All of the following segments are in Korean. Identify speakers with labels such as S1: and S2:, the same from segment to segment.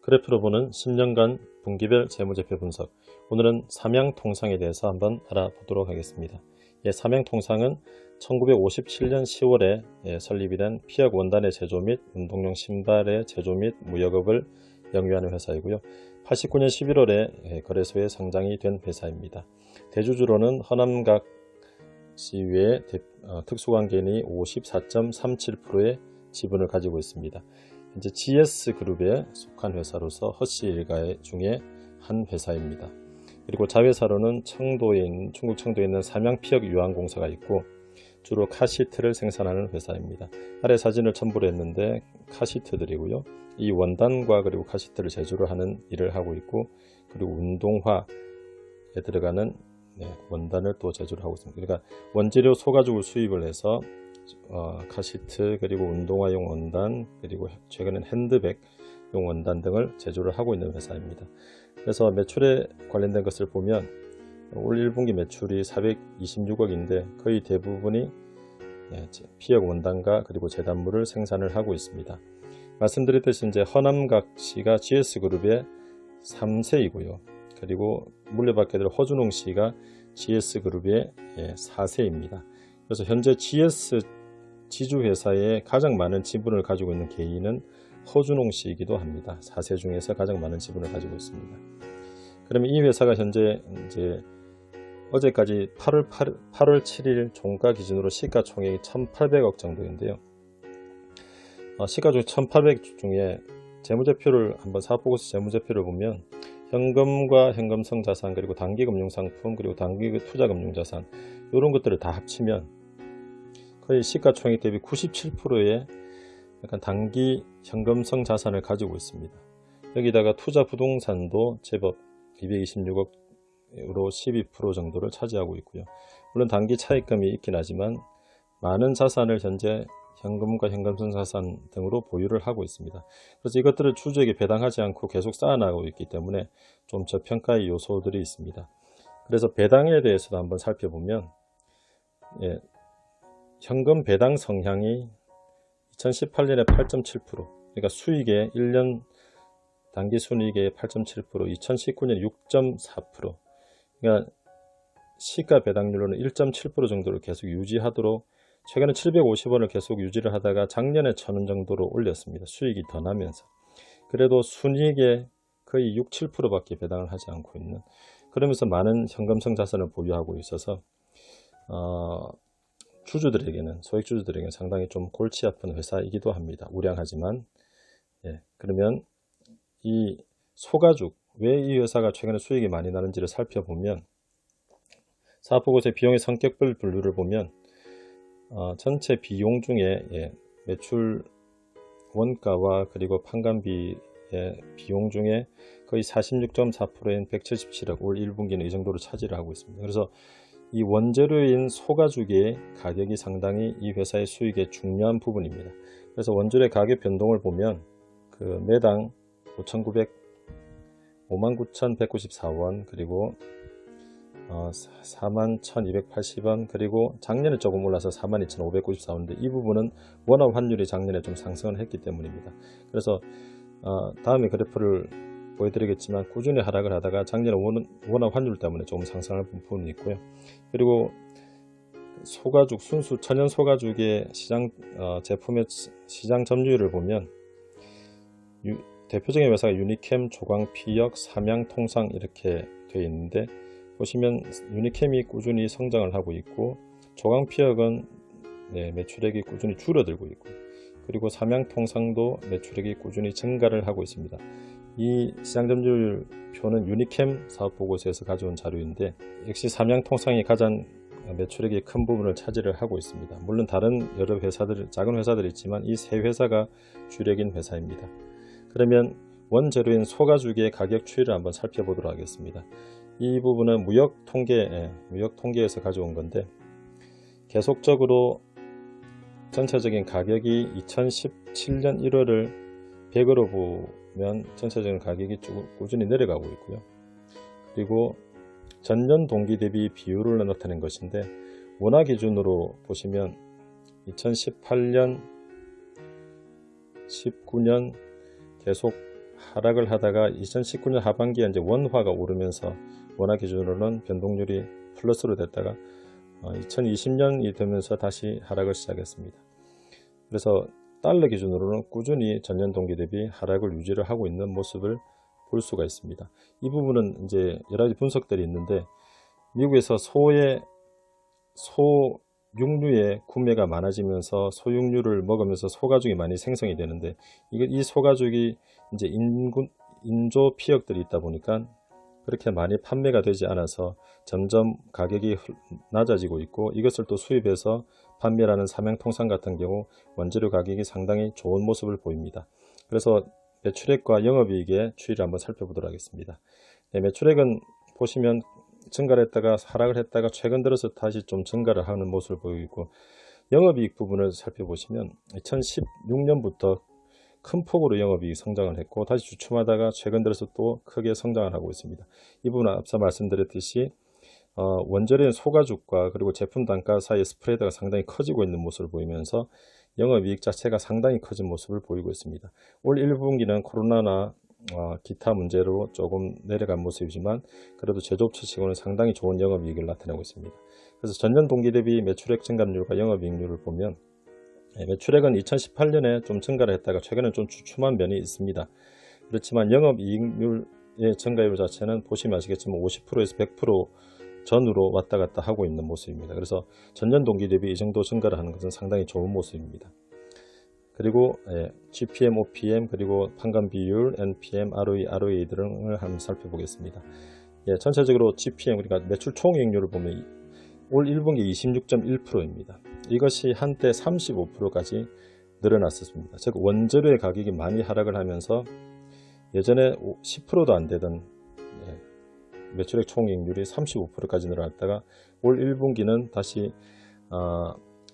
S1: 그래프로 보는 10년간 분기별 재무제표 분석. 오늘은 삼양통상에 대해서 한번 알아보도록 하겠습니다. 삼양통상은 1957년 10월에 설립이 된 피혁 원단의 제조 및 운동용 신발의 제조 및 무역업을 영위하는 회사이고요. 89년 11월에 거래소에 상장이 된 회사입니다. 대주주로는 허남각시 외에 특수관계인이 54.37%의 지분을 가지고 있습니다. 현재 GS그룹에 속한 회사로서 허씨 일가 중에 한 회사입니다. 그리고 자회사로는 충북 청도에 있는 삼양피혁유황공사가 있고 주로 카시트를 생산하는 회사입니다. 아래 사진을 첨부를 했는데 카시트들이고요. 이 원단과 그리고 카시트를 제조를 하는 일을 하고 있고, 그리고 운동화에 들어가는 원단을 또 제조를 하고 있습니다. 그러니까 원재료 소가죽을 수입을 해서 카시트, 그리고 운동화용 원단, 그리고 최근엔 핸드백용 원단 등을 제조를 하고 있는 회사입니다. 그래서 매출에 관련된 것을 보면 올 1분기 매출이 426억인데 거의 대부분이 피혁 원단과 그리고 제단물을 생산을 하고 있습니다. 말씀드렸듯이 이제 허남각시가 GS그룹의 3세이고요. 그리고 물려받게 될 허준홍씨가 GS그룹의 4세입니다. 그래서 현재 GS 지주회사에 가장 많은 지분을 가지고 있는 개인은 허준홍씨이기도 합니다. 4세 중에서 가장 많은 지분을 가지고 있습니다. 그러면 이 회사가 현재 이제 어제까지 8월 7일 종가 기준으로 시가총액이 1,800억 정도인데요. 시가총액 1,800억 중에 재무제표를 한번 사업보고서 재무제표를 보면 현금과 현금성 자산, 그리고 단기금융상품, 그리고 단기 투자금융자산, 이런 것들을 다 합치면 거의 시가총액 대비 97%의 약간 단기 현금성 자산을 가지고 있습니다. 여기다가 투자 부동산도 제법 226억으로 12% 정도를 차지하고 있고요. 물론 단기 차익금이 있긴 하지만 많은 자산을 현재 현금과 현금성 자산 등으로 보유를 하고 있습니다. 그래서 이것들을 주주에게 배당하지 않고 계속 쌓아나가고 있기 때문에 좀 저평가의 요소들이 있습니다. 그래서 배당에 대해서도 한번 살펴보면 현금 배당 성향이 2018년에 8.7%, 그러니까 수익의 1년 단기 순이익의 8.7%, 2019년 6.4%, 그러니까 시가 배당률로는 1.7% 정도를 계속 유지하도록 최근에 750원을 계속 유지를 하다가 작년에 1000원 정도로 올렸습니다. 수익이 더 나면서. 그래도 순이익의 거의 6, 7%밖에 배당을 하지 않고 있는, 그러면서 많은 현금성 자산을 보유하고 있어서 주주들에게는, 소액주주들에게는 상당히 좀 골치 아픈 회사이기도 합니다. 우량하지만. 그러면 이 소가죽, 왜 이 회사가 최근에 수익이 많이 나는지를 살펴보면, 사업보고서의 비용의 성격별 분류를 보면 전체 비용 중에 매출 원가와 그리고 판관비의 비용 중에 거의 46.4%인 177억, 올 1분기는 이 정도로 차지를 하고 있습니다. 그래서 이 원재료인 소가죽의 가격이 상당히 이 회사의 수익의 중요한 부분입니다. 그래서 원재료의 가격 변동을 보면 그 매당 59,194원, 그리고 41,280원, 그리고 작년에 조금 올라서 42,594원인데 이 부분은 원화 환율이 작년에 좀 상승을 했기 때문입니다. 그래서 다음에 그래프를 보여드리겠지만 꾸준히 하락을 하다가 작년에 원화 환율 때문에 조금 상승할 부분이 있고요. 그리고 소가죽, 순수 천연 소가죽의 시장 제품의 시장 점유율을 보면 대표적인 회사가 유니캠, 조광피혁, 삼양통상 이렇게 되어 있는데, 보시면 유니캠이 꾸준히 성장을 하고 있고 조광피혁은 매출액이 꾸준히 줄어들고 있고, 그리고 삼양통상도 매출액이 꾸준히 증가를 하고 있습니다. 이 시장 점유율 표는 유니캠 사업보고서에서 가져온 자료인데, 역시 삼양통상이 가장 매출액의 큰 부분을 차지를 하고 있습니다. 물론 다른 여러 회사들, 작은 회사들이 있지만 이 세 회사가 주력인 회사입니다. 그러면 원재료인 소가죽의 가격 추이를 한번 살펴보도록 하겠습니다. 이 부분은 무역 통계에서 가져온 건데, 계속적으로 전체적인 가격이 2017년 1월을 100으로 보면 전체적인 가격이 꾸준히 내려가고 있고요. 그리고 전년 동기 대비 비율을 나타낸 것인데, 원화 기준으로 보시면 2018년 19년 계속 하락을 하다가 2019년 하반기에 이제 원화가 오르면서 원화 기준으로는 변동률이 플러스로 됐다가 2020년이 되면서 다시 하락을 시작했습니다. 그래서 달러 기준으로는 꾸준히 전년 동기 대비 하락을 유지를 하고 있는 모습을 볼 수가 있습니다. 이 부분은 이제 여러 가지 분석들이 있는데, 미국에서 소육류의 구매가 많아지면서 소육류를 먹으면서 소가죽이 많이 생성이 되는데, 이 소가죽이 이제 인조 피역들이 있다 보니까 그렇게 많이 판매가 되지 않아서 점점 가격이 낮아지고 있고, 이것을 또 수입해서 판매하는 삼양통상 같은 경우 원재료 가격이 상당히 좋은 모습을 보입니다. 그래서 매출액과 영업이익의 추이를 한번 살펴보도록 하겠습니다. 네, 매출액은 보시면 증가를 했다가 하락을 했다가 최근 들어서 다시 좀 증가를 하는 모습을 보이고, 영업이익 부분을 살펴보시면 2016년부터 큰 폭으로 영업이익이 성장을 했고 다시 주춤하다가 최근 들어서 또 크게 성장을 하고 있습니다. 이 부분은 앞서 말씀드렸듯이 원재료인 소가죽과 그리고 제품 단가 사이의 스프레드가 상당히 커지고 있는 모습을 보이면서 영업이익 자체가 상당히 커진 모습을 보이고 있습니다. 올 1분기는 코로나나 기타 문제로 조금 내려간 모습이지만 그래도 제조업체 치고는 상당히 좋은 영업이익을 나타내고 있습니다. 그래서 전년 동기 대비 매출액 증가율과 영업이익률을 보면 매출액은 2018년에 좀 증가를 했다가 최근에 좀 주춤한 면이 있습니다. 그렇지만 영업이익률의 증가율 자체는 보시면 아시겠지만 50%에서 100% 전으로 왔다 갔다 하고 있는 모습입니다. 그래서 전년 동기 대비 이 정도 증가를 하는 것은 상당히 좋은 모습입니다. 그리고 GPM, OPM, 그리고 판관 비율, NPM, ROE, ROA 등을 한번 살펴보겠습니다. 전체적으로 GPM, 그러니까 매출 총이익률을 보면 올 1분기 26.1%입니다. 이것이 한때 35%까지 늘어났었습니다. 즉 원재료의 가격이 많이 하락을 하면서 예전에 10%도 안 되던 매출액 총이익률이 35%까지 늘어났다가 올 1분기는 다시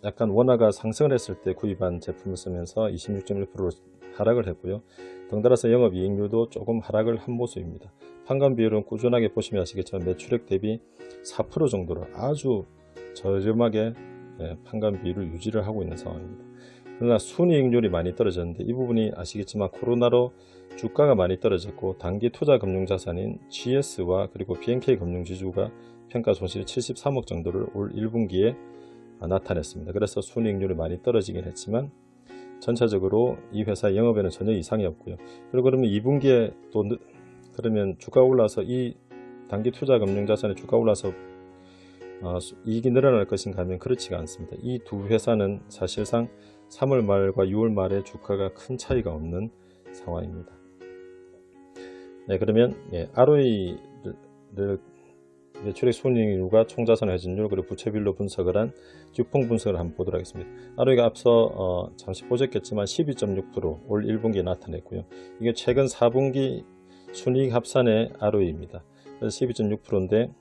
S1: 약간 원화가 상승을 했을 때 구입한 제품을 쓰면서 26.1%로 하락을 했고요. 덩달아서 영업이익률도 조금 하락을 한 모습입니다. 판관 비율은 꾸준하게 보시면 아시겠지만 매출액 대비 4% 정도로 아주 저렴하게 판관 비율을 유지를 하고 있는 상황입니다. 그러나 순이익률이 많이 떨어졌는데, 이 부분이 아시겠지만 코로나로 주가가 많이 떨어졌고 단기 투자 금융자산인 GS와 그리고 BNK 금융지주가 평가 손실이 73억 정도를 올 1분기에 나타냈습니다. 그래서 순이익률이 많이 떨어지긴 했지만 전체적으로 이 회사의 영업에는 전혀 이상이 없고요. 그리고 그러면 2분기에 또 그러면 주가 올라서 이 단기 투자 금융자산의 주가 올라서 이익이 늘어날 것인가 하면 그렇지가 않습니다. 이 두 회사는 사실상 3월 말과 6월 말에 주가가 큰 차이가 없는 상황입니다. 네, 그러면 ROE를 매출액 순이익률과 총자산 회전율 그리고 부채비율로 분석을 한 듀퐁 분석을 한번 보도록 하겠습니다. ROE가 앞서 잠시 보셨겠지만 12.6% 올 1분기에 나타냈고요. 이게 최근 4분기 순이익 합산의 ROE입니다. 그래서 12.6%인데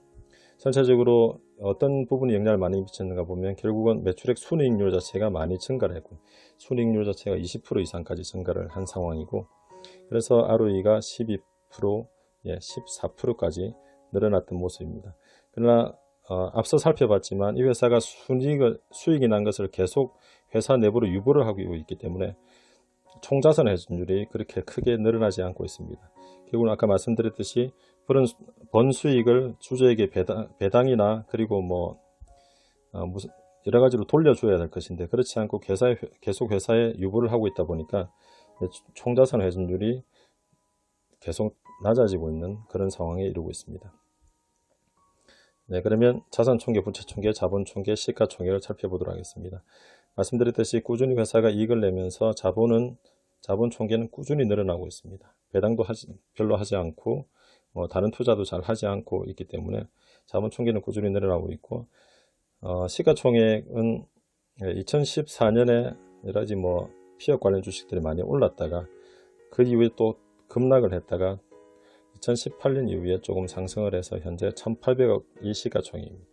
S1: 전체적으로 어떤 부분이 영향을 많이 미쳤는가 보면 결국은 매출액 순이익률 자체가 많이 증가를 했고 순이익률 자체가 20% 이상까지 증가를 한 상황이고, 그래서 ROE가 12%, 14%까지 늘어났던 모습입니다. 그러나 앞서 살펴봤지만 이 회사가 수익이 난 것을 계속 회사 내부로 유보를 하고 있기 때문에 총자산 회전율이 그렇게 크게 늘어나지 않고 있습니다. 결국은 아까 말씀드렸듯이 번 수익을 주주에게 배당이나 그리고 무슨 여러 가지로 돌려줘야 될 것인데 그렇지 않고 계속 회사에 유보를 하고 있다 보니까 총자산 회전율이 계속 낮아지고 있는 그런 상황에 이르고 있습니다. 네, 그러면 자산총계, 부채총계, 자본총계, 시가총계를 살펴보도록 하겠습니다. 말씀드렸듯이 꾸준히 회사가 이익을 내면서 자본총계는 꾸준히 늘어나고 있습니다. 배당도 별로 하지 않고 다른 투자도 잘 하지 않고 있기 때문에 자본총계는 꾸준히 늘어나고 있고, 시가총액은 2014년에 여러 가지 피업 관련 주식들이 많이 올랐다가 그 이후에 또 급락을 했다가 2018년 이후에 조금 상승을 해서 현재 1800억이 시가총액입니다.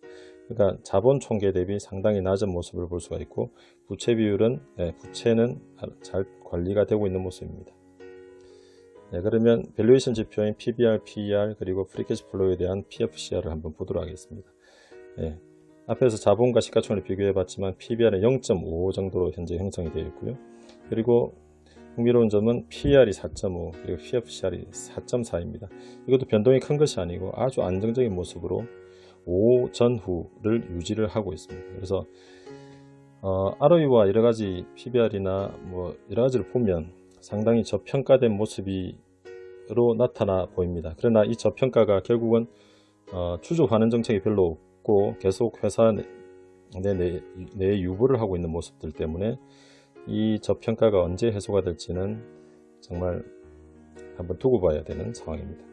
S1: 그러니까 자본총계 대비 상당히 낮은 모습을 볼 수가 있고, 부채 비율은 부채는 잘 관리가 되고 있는 모습입니다. 네, 그러면 밸류에이션 지표인 PBR, PER 그리고 프리캐시플로우에 대한 PFCR을 한번 보도록 하겠습니다. 앞에서 자본과 시가총액을 비교해 봤지만 PBR은 0.55 정도로 현재 형성이 되어 있고요. 그리고 흥미로운 점은 PER이 4.5 그리고 PFCR이 4.4입니다. 이것도 변동이 큰 것이 아니고 아주 안정적인 모습으로 5 전후를 유지를 하고 있습니다. 그래서 ROE와 여러가지 PBR이나 뭐 여러가지를 보면 상당히 저평가된 모습으로 나타나 보입니다. 그러나 이 저평가가 결국은 추주 환원 정책이 별로 없고 계속 회사 내 유보를 하고 있는 모습들 때문에 이 저평가가 언제 해소가 될지는 정말 한번 두고 봐야 되는 상황입니다.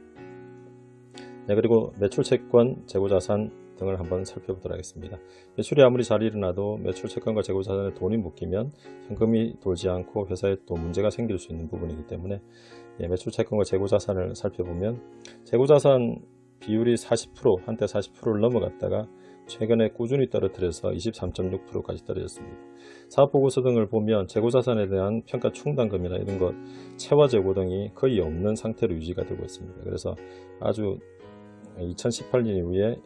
S1: 네, 그리고 매출 채권, 재고자산 등을 한번 살펴보도록 하겠습니다. 매출이 아무리 잘 일어나도 매출 채권과 재고자산에 돈이 묶이면 현금이 돌지 않고 회사에 또 문제가 생길 수 있는 부분이기 때문에 매출 채권과 재고자산을 살펴보면 재고자산 비율이 40% 한때 40%를 넘어갔다가 최근에 꾸준히 떨어뜨려서 23.6%까지 떨어졌습니다. 사업보고서 등을 보면 재고자산에 대한 평가 충당금이나 이런 것, 채화재고 등이 거의 없는 상태로 유지가 되고 있습니다. 그래서 아주 2018년 이후에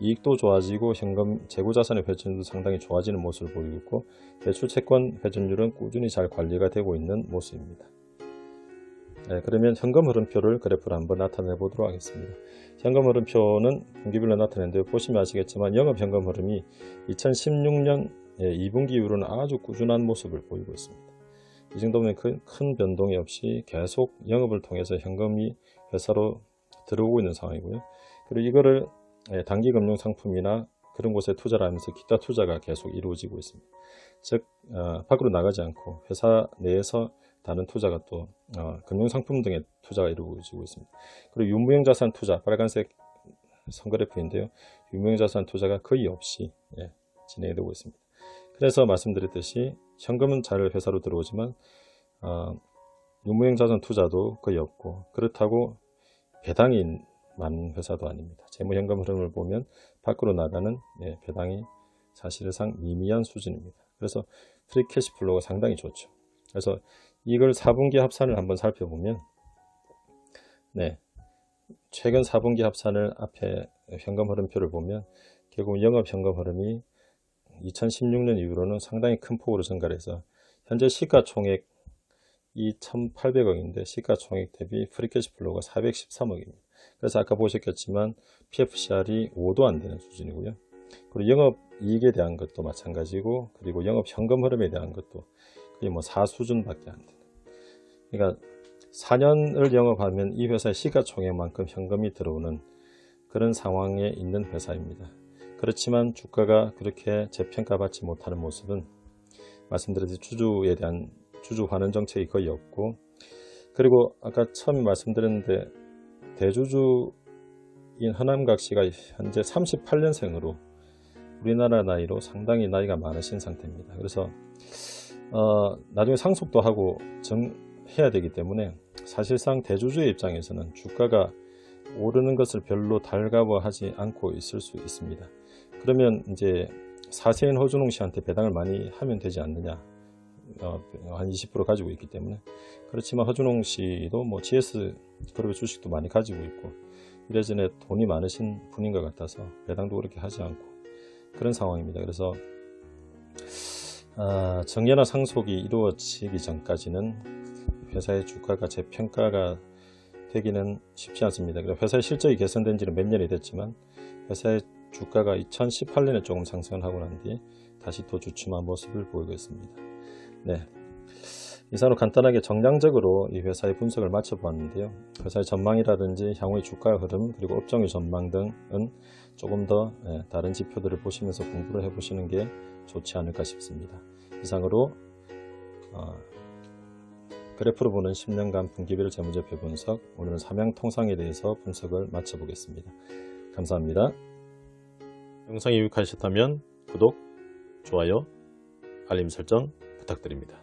S1: 이익도 좋아지고 현금 재고자산의 회전율도 상당히 좋아지는 모습을 보이고 있고 매출 채권 회전율은 꾸준히 잘 관리가 되고 있는 모습입니다. 네, 그러면 현금 흐름표를 그래프로 한번 나타내 보도록 하겠습니다. 현금 흐름표는 분기별로 나타내는데 보시면 아시겠지만 영업 현금 흐름이 2016년 2분기 이후로는 아주 꾸준한 모습을 보이고 있습니다. 이 정도면 큰 변동이 없이 계속 영업을 통해서 현금이 회사로 들어오고 있는 상황이고요. 그리고 이거를 단기 금융 상품이나 그런 곳에 투자를 하면서 기타 투자가 계속 이루어지고 있습니다. 즉 밖으로 나가지 않고 회사 내에서 다른 투자가 또 금융상품 등의 투자가 이루어지고 있습니다. 그리고 유무형자산 투자, 빨간색 선그래프인데요. 유무형자산 투자가 거의 없이 진행되고 있습니다. 그래서 말씀드렸듯이 현금은 잘 회사로 들어오지만 유무형자산 투자도 거의 없고 그렇다고 배당이 많은 회사도 아닙니다. 재무현금 흐름을 보면 밖으로 나가는 배당이 사실상 미미한 수준입니다. 그래서 프리 캐시플로우가 상당히 좋죠. 그래서 이걸 4분기 합산을 한번 살펴보면 최근 4분기 합산을 앞에 현금 흐름표를 보면 결국 영업 현금 흐름이 2016년 이후로는 상당히 큰 폭으로 증가해서 현재 시가총액이 1,800억인데 시가총액 대비 프리캐시플로우가 413억입니다. 그래서 아까 보셨겠지만 PFCR이 5도 안 되는 수준이고요. 그리고 영업이익에 대한 것도 마찬가지고 그리고 영업 현금 흐름에 대한 것도 거의 뭐 4 수준밖에 안 되는. 그러니까 4년을 영업하면 이 회사의 시가총액만큼 현금이 들어오는 그런 상황에 있는 회사입니다. 그렇지만 주가가 그렇게 재평가받지 못하는 모습은 말씀드렸듯이 주주에 대한 주주 환원 정책이 거의 없고 그리고 아까 처음에 말씀드렸는데 대주주인 허남각 씨가 현재 38년생으로 우리나라 나이로 상당히 나이가 많으신 상태입니다. 그래서 나중에 상속도 하고 해야 되기 때문에 사실상 대주주의 입장에서는 주가가 오르는 것을 별로 달가워하지 않고 있을 수 있습니다. 그러면 이제 사세인 허준홍 씨한테 배당을 많이 하면 되지 않느냐, 한 20% 가지고 있기 때문에. 그렇지만 허준홍 씨도 뭐 GS 그룹의 주식도 많이 가지고 있고 이래저래 돈이 많으신 분인 것 같아서 배당도 그렇게 하지 않고 그런 상황입니다. 그래서 정년화 상속이 이루어지기 전까지는 회사의 주가가 재평가가 되기는 쉽지 않습니다. 회사의 실적이 개선된 지는 몇 년이 됐지만 회사의 주가가 2018년에 조금 상승을 하고 난 뒤에 다시 또 주춤한 모습을 보이고 있습니다. 이상으로 간단하게 정량적으로 이 회사의 분석을 마쳐보았는데요. 회사의 전망이라든지 향후의 주가 흐름 그리고 업종의 전망 등은 조금 더 다른 지표들을 보시면서 공부를 해보시는 게 좋지 않을까 싶습니다. 이상으로 그래프로 보는 10년간 분기별 재무제표 분석, 오늘은 삼양통상에 대해서 분석을 마쳐보겠습니다. 감사합니다. 영상이 유익하셨다면 구독, 좋아요, 알림 설정 부탁드립니다.